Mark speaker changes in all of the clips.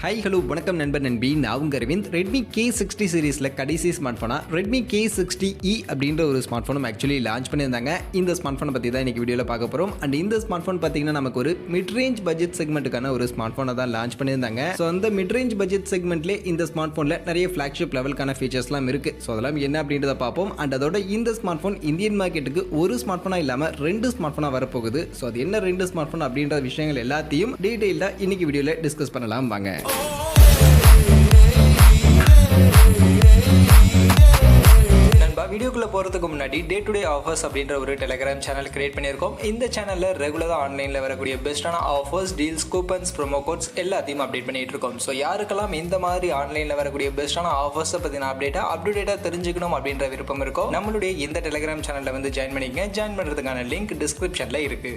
Speaker 1: Hi, hello, வணக்கம் நண்பர் நண்பி. நான் உங்க அரவிந்த். Redmi K60 சீரிஸ்ல கடைசி ஸ்மார்ட் போனா Redmi K60E அப்படின்ற ஒரு ஸ்மார்ட் போனும் ஆக்சுவலி லான்ச் பண்ணியிருந்தாங்க. இந்த ஸ்மார்ட் போனை பத்தி தான் இன்னைக்கு வீடியோல பார்க்க போறோம். அண்ட் இந்த ஸ்மார்ட் போன் பாத்தீங்கன்னா நமக்கு ஒரு மிட் ரேஞ்ச் பட்ஜெட் செக்மெண்ட்டுக்கான ஒரு ஸ்மார்ட் போனை தான் லான்ச் பண்ணியிருந்தாங்க. ஸோ அந்த மிட் ரேஞ்ச் பட்ஜெட் செக்மெண்ட்ல இந்த ஸ்மார்ட் போன்ல நிறைய ஃபிளாக்ஷிப் லெவலுக்கான ஃபீச்சர்ஸ்லாம் இருக்கு. ஸோ அதெல்லாம் என்ன அப்படின்றத பார்ப்போம். அண்ட் அதோட இந்த ஸ்மார்ட் போன் இந்தியன் மார்க்கெட்டுக்கு ஒரு ஸ்மார்ட் போனா இல்லாம ரெண்டு ஸ்மார்ட் போனா வரப்போகுது. ஸோ அது என்ன ரெண்டு ஸ்மார்ட் போன் அப்படின்ற விஷயங்கள் எல்லாத்தையும் டீடைலா இன்னைக்கு வீடியோல டிஸ்கஸ் பண்ணலாம் வாங்க. வீடியோக்குள்ள போறதுக்கு முன்னாடி டே டு டே ஆஃபர்ஸ் அப்படின்ற ஒரு டெலிகிராம் சேனல் கிரியேட் பண்ணியிருக்கோம். இந்த சேனல்ல ரெகுலரா ஆன்லைன்ல வரக்கூடிய பெஸ்டான offers, deals, coupons, promo quotes எல்லாத்தையும் அப்டேட் பண்ணிட்டு இருக்கோம். ஸோ யாருக்கெல்லாம் இந்த மாதிரி ஆன்லைன்ல வரக்கூடிய பெஸ்டான ஆஃபர்ஸ் பத்தின அப்டேட்டா தெரிஞ்சுக்கணும் அப்படின்ற விருப்பம் இருக்கும், நம்மளுடைய இந்த டெலிகிராம் சேனல்ல வந்து ஜாயின் பண்ணிக்கங்க. ஜாயின் பண்றதுக்கான லிங்க் டிஸ்கிரிப்ஷன்ல இருக்கு.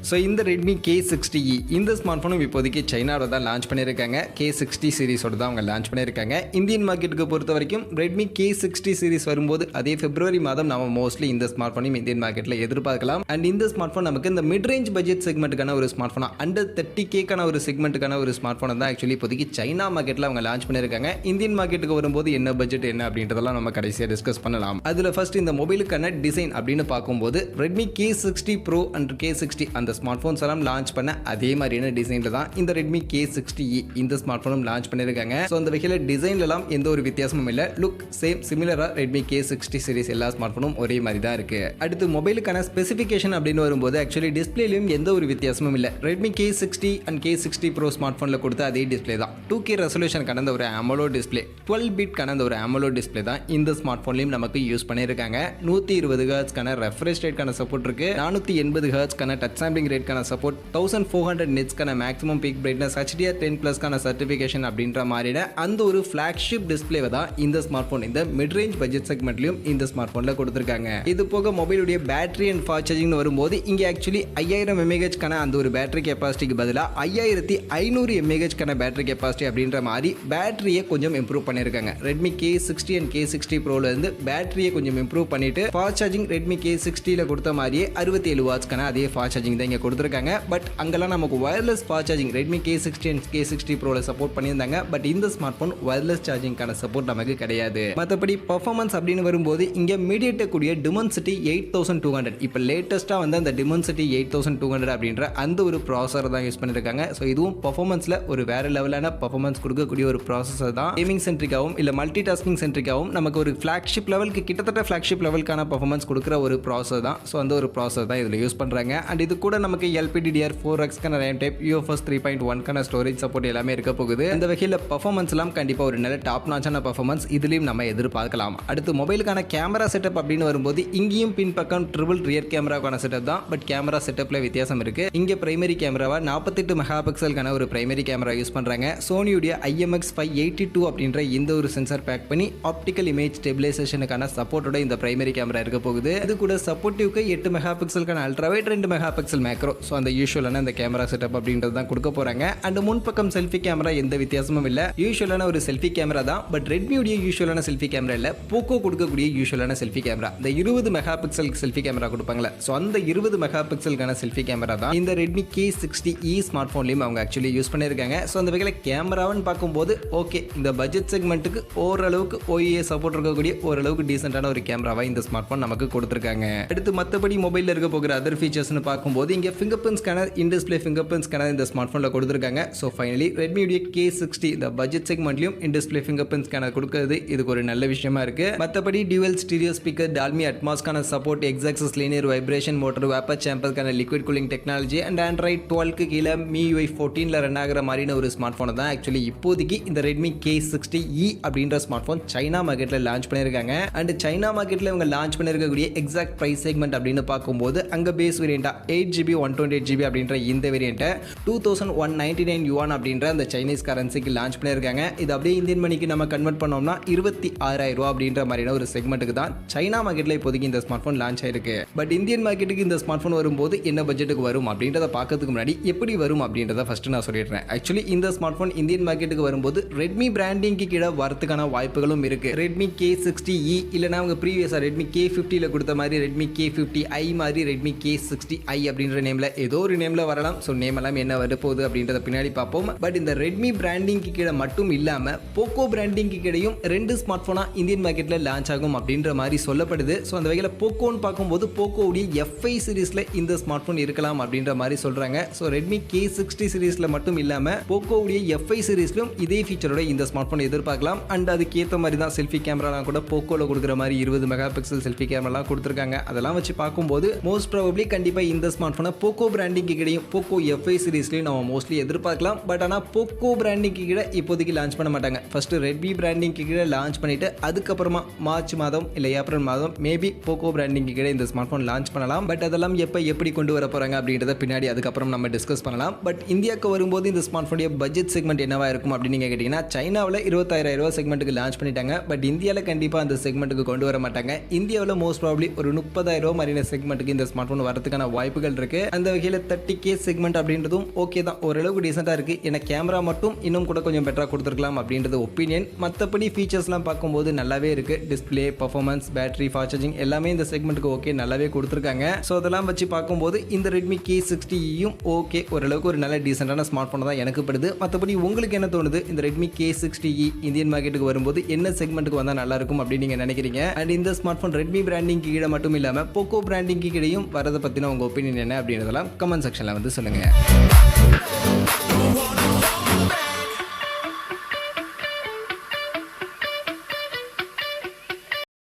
Speaker 1: ஸோ இந்த Redmi K60E இந்த ஸ்மார்ட் ஃபோனும் இப்போதைக்கு சைனாவில் தான் லான்ச் பண்ணியிருக்காங்க. K60 சீரிஸோடு தான் அவங்க லான்ச் பண்ணியிருக்காங்க. இந்தியன் மார்க்கெட்டுக்கு பொறுத்த வரைக்கும் Redmi K60 சீரிஸ் வரும்போது அதே பிப்ரவரி மாதம் நம்ம மோஸ்ட்லி இந்த ஸ்மார்ட் ஃபோனையும் இந்தியன் மார்க்கெட்டில் எதிர்பார்க்கலாம். அண்ட் இந்த ஸ்மார்ட் ஃபோன் நமக்கு இந்த மிட் ரேஞ்ச் பட்ஜெட் செக்மெண்ட்டுக்கான ஒரு ஸ்மார்ட் ஃபோனா அண்டர் 30Kக்கான ஒரு செக்மெண்ட்டுக்கான ஒரு ஸ்மார்ட் ஃபோனை தான் ஆக்சுவலி இப்போதைக்கு சைனா மார்க்கெட்டில் அவங்க லான்ச் பண்ணியிருக்காங்க. இந்தியன் மார்க்கெட்டுக்கு வரும்போது என்ன பட்ஜெட் என்ன அப்படின்றதெல்லாம் நம்ம கடைசியாக டிஸ்கஸ் பண்ணலாம். அதில் ஃபர்ஸ்ட் இந்த மொபைலுக்கான டிசைன் அப்படின்னு பார்க்கும்போது Redmi K60 Pro and K60 அந்த ஸ்மார்ட் போன்ஸ் எல்லாம் லான்ச் பண்ண அதே மாதிரியான டிசைன்ல தான் இந்த Redmi K60E இந்த ஸ்மார்ட் போனும் லான்ச் பண்ணிருக்காங்க. ஸோ அந்த வகையில் டிசைன்ல எல்லாம் எந்த ஒரு வித்தியாசமும் இல்லை. லுக் சேம் சிமிலரா Redmi K60 சீரிஸ் எல்லா ஸ்மார்ட் போனும் ஒரே மாதிரி தான் இருக்கு. அடுத்து மொபைலுக்கான ஸ்பெசிஃபிகேஷன் அப்படின்னு வரும்போது ஆக்சுவலி டிஸ்பிளேலையும் எந்த ஒரு வித்தியாசமும் இல்லை. Redmi K60 and K60 Pro smart போன்ல கொடுத்த அதே டிஸ்பிளே தான். 2K ரெசல்யூஷன் கடந்த ஒரு Amoled டிஸ்பிளே, 12 பிட் கடந்த ஒரு Amoled டிஸ்பிளே தான் இந்த ஸ்மார்ட் போன்லயும் நமக்கு யூஸ் பண்ணிருக்காங்க. 120 ஹெர்ட்ஸ்க்கான ரெஃப்ரெஷ் ரேட்கான சப்போர்ட் இருக்கு. 480 ஹெர்ட்ஸ்க்கான டச் சாம்பிளிங் ரேட்கான சப்போர்ட், 1400 நிட்ஸ்க்கான மேக்ஸிமம் பீக் பிரைட்னஸ், HDR10+ கான சர்டிஃபிகேஷன் அப்படின்ற மாதிரியான அந்த ஒரு ஃபிளாக்ஷிப் டிஸ்பிளேவை தான் இந்த ஸ்மார்ட் போன் இந்த மிட் ரேஞ்ச் பட்ஜெட் செக்மெண்ட்லயும் இந்த ஸ்மார்ட் போன்ல கொடுத்திருக்காங்க. இது போக மொபைலுடைய பேட்டரி அண்ட் ஃபாஸ்ட் சார்ஜிங் வரும்போது இங்க ஆக்சுவலி 5000 mAh கான அந்த ஒரு பேட்டரி கெபாசிட்டிக்கு பதிலாக 5500 mAh கான பேட்டரி கெபாசிட்டி அப்படின்ற மாதிரி பேட்டரியை கொஞ்சம் இம்ப்ரூவ் பண்ணிருக்காங்க. Redmi K60 அண்ட் K60 Proல இருந்து பேட்டரியை கொஞ்சம் இம்ப்ரூவ் பண்ணிட்டு ஃபாஸ்ட் சார்ஜிங் Redmi K60ல கொடுத்த மாதிரியே 67 வாட்ஸ் கான அதே ஃபாஸ்ட் சார்ஜிங் தான் இங்க கொடுத்திருக்காங்க. பட் அங்கெல்லாம் நமக்கு wireless fast charging Redmi K60 and K60 Proல சப்போர்ட் பண்ணியிருந்தாங்க. பட் இந்த ஸ்மார்ட் போன் வயர்லெஸ் சார்ஜிங்கான சப்போர்ட் நமக்கு கிடையாது. மற்றபடி பர்ஃபார்மன்ஸ் அப்படின்னு வரும்போது இங்க MediaTek கூடிய Dimensity 8200 இப்போ லேட்டஸ்டா வந்து அந்த Dimensity 8200 அப்படின்ற அந்த ஒரு ப்ராசஸர் தான் யூஸ் பண்ணிருக்காங்க. ஸோ இதுவும் பர்ஃபார்மன்ஸ்ல ஒரு வேற லெவலான பர்ஃபார்மன்ஸ் கொடுக்கக்கூடிய ஒரு ப்ராசஸர் தான். கேமிங் சென்ட்ரிக்காகவும் இல்ல மல்டி டாஸ்கிங் சென்ட்ரிக்காகவும் நமக்கு ஒரு ஃபிளாக்ஷிப் லெவலுக்கு கிட்டத்தட்ட ஃபிளாக்ஷிப் லெவலுக்கான பர்ஃபார்மன்ஸ் கொடுக்குற ஒரு ப்ராசஸர் தான். ஸோ அந்த ஒரு ப்ராசஸர் தான் இதில் யூஸ் பண்றாங்க. அண்ட் இது கூட நமக்கு LPDDR4X கான RAM டைப், UFS 3.1 கான ஸ்டோரேஜ் சப்போர்ட் எல்லாமே இருக்க போகுது. இந்த வகையில் பர்ஃபார்மன்ஸ் எல்லாம் கண்டிப்பா ஒரு நல்ல டாப் நாச்சான பர்ஃபார்மன்ஸ் இதுலயும் நம்ம எதிர்பார்க்கலாம். அடுத்து மொபைலுக்கான கேமரா செட்டப் அப்படின்னு வரும்போது இங்கேயும் பின்பக்கம் ட்ரிபிள் ரியர் கேமராக்கான செட்டப் தான். பட் கேமரா செட்டப்ல வித்தியாசம் இருக்கு. இங்க பிரைமரி கேமராவா 48 மெகா பிக்சலுக்கான ஒரு பிரைமரி கேமரா யூஸ் பண்றாங்க. சோனியுடைய IMX582 அப்படின்ற இந்த ஒரு சென்சார் பேக் பண்ணி ஆப்டிக்கல் இமேஜ் ஸ்டெபிலைசேஷனுக்கான சப்போர்ட்டோட இந்த பிரைமரி கேமரா இருக்க போகுது. இது கூட சப்போர்ட்டிவ்க்கு 8 மெகா பிக்சலுக்கான ultra wide, 2 mega pixel macro. So அந்த யூஷுவலான இந்த கேமரா செட்டப் அப்படின்றது தான் கொடுக்க போறாங்க. அண்ட் முன்பக்கம் செல்ஃபி கேமரா எந்த வித்தியாசமும் இல்ல, யூஷுவலான ஒரு செல்ஃபி கேமரா தான். பட் ரெட்மியுடைய யூஷுவலான செல்ஃபி கேமரா இல்ல, போக்கோ கொடுக்கக்கூடிய யூஷுவலான செல்ஃபி கேமரா. இந்த 20 மெகா பிக்சல் செல்ஃபி கேமரா கொடுப்பாங்களா, ஸோ அந்த 20 மெகா பிக்சலுக்கான செல்ஃபி கேமரா தான் இந்த Redmi K60E ஸ்மார்ட் போன்லயும் அவங்க ஆக்சுவலி யூஸ் பண்ணிருக்காங்க. ஸோ அந்த வகையில் கேமரான்னு பார்க்கும்போது ஓகே, இந்த பட்ஜெட் செக்மெண்ட்டுக்கு ஓரளவுக்கு OEA சப்போர்ட் இருக்கக்கூடிய ஓரளவுக்கு டீசென்டான ஒரு கேமராவா இந்த ஸ்மார்ட் போன் நமக்கு கொடுத்திருக்காங்க. அடுத்து மற்றபடி மொபைலில் இருக்க போகிற அதர் ஃபீச்சர்ஸ்னு பார்க்கும்போது இங்க finger print scanner, in display finger print scanner இந்த ஸ்மார்ட் போன்ல கொடுத்திருக்காங்க. ஸோ ஃபைனலி ரெட்மியுடைய K60 இந்த பட்ஜெட் செக்மெண்ட்லயும் in display finger print scanner கொடுக்கிறது இதுக்கு ஒரு நல்ல விஷயமா இருக்கு. மற்றபடி டியூவல் ஸ்டீரியோ ஸ்பீக்கர், டால்மி அட்மாஸ்கான support, x-axis linear vibration motor, vapour சேம்பர்க்கான liquid cooling technology and Android 12க்கு கீழே MIUI 14ல ரன் ஆகிற மாதிரியான ஒரு ஸ்மார்ட் போனை தான் ஆக்சுவலி இப்போதைக்கு இந்த Redmi K60E அப்படின்ற ஸ்மார்ட் போன் சைனா மார்க்கெட்ல லான்ச் பண்ணிருக்காங்க. அண்ட் சைனா மார்க்கெட்ல இவங்க லான்ச் பண்ணிருக்கக்கூடிய எக்ஸாக்ட் பிரைஸ் செக்மெண்ட் அப்படின்னு பார்க்கும்போது அங்க பேஸ் வேரியண்டா 8GB 128GB அப்படின்ற இந்த வேரியண்ட்டை 2199 yuan அப்படின்ற அந்த சைனீஸ் கரன்சிக்கு லான்ச் பண்ணியிருக்காங்க. இது அப்படியே இந்தியன் மணிக்கு நம்ம கன்வெர்ட் பண்ணோம்னா 26,000 ரூபா அப்படின்ற மாதிரியான ஒரு செக்மெண்ட்டுக்கு தான் சைனா மார்க்கெட்ல இப்போதைக்கு இந்த ஸ்மார்ட் போன் லான்ச் ஆயிருக்கு. பட் இந்தியன் மார்க்கெட்டுக்கு இந்த ஸ்மார்ட் போன் வரும்போது என்ன பட்ஜெட்டுக்கு வரும் அப்படின்றத பார்க்கறதுக்கு முன்னாடி எப்படி வரும் அப்படின்றத ஃபர்ஸ்ட் நான் சொல்லிடுறேன். ஆக்சுவலி இந்த ஸ்மார்ட் போன் இந்தியன் மார்க்கெட்டுக்கு வரும்போது ரெட்மி பிராண்டிங்க்கு கீழே வரதுக்கான வாய்ப்புகளும் இருக்கு. Redmi K60E இல்லைனா அவங்க ப்ரீவியஸா Redmi K50ல கொடுத்த மாதிரி Redmi K50i மாதிரி Redmi K60i அப்படின்ற அப்படின்ற நேமில் ஏதோ ஒரு நேமில் வரலாம். ஸோ நேம் எல்லாம் என்ன வர போகுது அப்படின்றத பின்னாடி பார்ப்போம். பட் இந்த ரெட்மி பிராண்டிங்க்கு கீழே மட்டும் இல்லாமல் போக்கோ பிராண்டிங்க்கு கீழேயும் 2 ஸ்மார்ட் ஃபோனாக இந்தியன் மார்க்கெட்டில் லான்ச் ஆகும் அப்படின்ற மாதிரி சொல்லப்படுது. ஸோ அந்த வகையில் போக்கோன்னு பார்க்கும்போது போக்கோவுடைய F5 சீரீஸில் இந்த ஸ்மார்ட் ஃபோன் இருக்கலாம் அப்படின்ற மாதிரி சொல்கிறாங்க. ஸோ ரெட்மி K60 சீரீஸில் மட்டும் இல்லாமல் போக்கோவுடைய F5 சீரீஸ்லையும் இதே ஃபீச்சரோட இந்த ஸ்மார்ட் ஃபோன் எதிர்பார்க்கலாம். அண்ட் அதுக்கேற்ற மாதிரி தான் செல்ஃபி கேமராலாம் கூட போக்கோவில் கொடுக்குற மாதிரி 20 மெகா பிக்சல் செல்ஃபி கேமராலாம் கொடுத்துருக்காங்க. அதெல்லாம் வச்சு பார்க்கும்போது மோஸ்ட் ப்ராபப்ளி கண்டிப்பாக இந்த ஸ்மார்ட் ஃபோனை போக்கோ பிராண்டிங்க்கு கிடையும் போக்கோ F5 சீரீஸ்லையும் நம்ம மோஸ்ட்லி எதிர்பார்க்கலாம். பட் ஆனால் போக்கோ பிராண்டிங்க்கு கீழே இப்போதைக்கு லான்ச் பண்ண மாட்டாங்க. ஃபர்ஸ்ட் ரெட்மி பிராண்டிங்க்கு கீழே லான்ச் பண்ணிட்டு அதுக்கப்புறமா மார்ச் மாதம் இல்லை ஏப்ரல் மாதம் மேபி போக்கோ பிராண்டிங்க்கு கீழே இந்த ஸ்மார்ட் ஃபோன் லான்ச் பண்ணலாம். பட் அதெல்லாம் எப்படி கொண்டு வர போறாங்க அப்படின்றத பின்னாடி அதுக்கப்புறம் நம்ம டிஸ்கஸ் பண்ணலாம். பட் இந்தியாவுக்கு வரும்போது இந்த ஸ்மார்ட் ஃபோனுடைய பட்ஜெட் செக்மெண்ட் என்னவா இருக்கும் அப்படின்னு நீங்க கேட்டீங்கன்னா சைனாவில் 20,000 ரூபாய் செக்மெண்ட்டுக்கு லான்ச் பண்ணிட்டாங்க. பட் இந்தியாவில் கண்டிப்பாக அந்த செக்மெண்ட்டுக்கு கொண்டு வர மாட்டாங்க. இந்தியாவில் மோஸ்ட் ப்ராபப்ளி ஒரு 30,000 ரூபாய் மாதிரியான செக்மெண்ட்டுக்கு இந்த ஸ்மார்ட் ஃபோன் வரதுக்கான வாய்ப்புகள் இருக்கு. அந்த வகையில் 30K செக்மெண்ட் அப்படின்றதும் ஓகே தான், ஓரளவுக்கு டீசெண்டாக இருக்கு. ஏன்னா கேமரா மட்டும் இன்னும் கூட கொஞ்சம் பெட்டராக கொடுத்துருக்கலாம் அப்படின்றது ஒப்பீனியன். மற்றபடி ஃபீச்சர்ஸ்லாம் பார்க்கும்போது நல்லாவே இருக்கு. Display, performance, battery, fast charging எல்லாமே இந்த செக்மெண்ட்டுக்கு ஓகே நல்லாவே கொடுத்துருக்காங்க. ஸோ அதெல்லாம் வச்சு பார்க்கும்போது இந்த ரெட்மி K60யும் ஓகே ஓரளவுக்கு ஒரு நல்ல டீசெண்டான ஸ்மார்ட் ஃபோன் தான் எனக்கு படுது. மற்றபடி உங்களுக்கு என்ன தோணுது? இந்த ரெட்மி K60E இந்தியன் மார்க்கெட்டுக்கு வரும்போது என்ன செக்மெண்ட்டுக்கு வந்தால் நல்லா இருக்கும் அப்படின்னு நீங்க நினைக்கிறீங்க? அண்ட் இந்த ஸ்மார்ட் ஃபோன் ரெட்மி பிராண்டிங் கீழே மட்டும் இல்லாமல் போக்கோ பிராண்டிங் கீழேயும் வரதை பற்றின உங்கள் ஒப்பீனியன் என்ன அப்படின்றதெல்லாம் கமெண்ட் செக்ஷனில் வந்து சொல்லுங்கள்.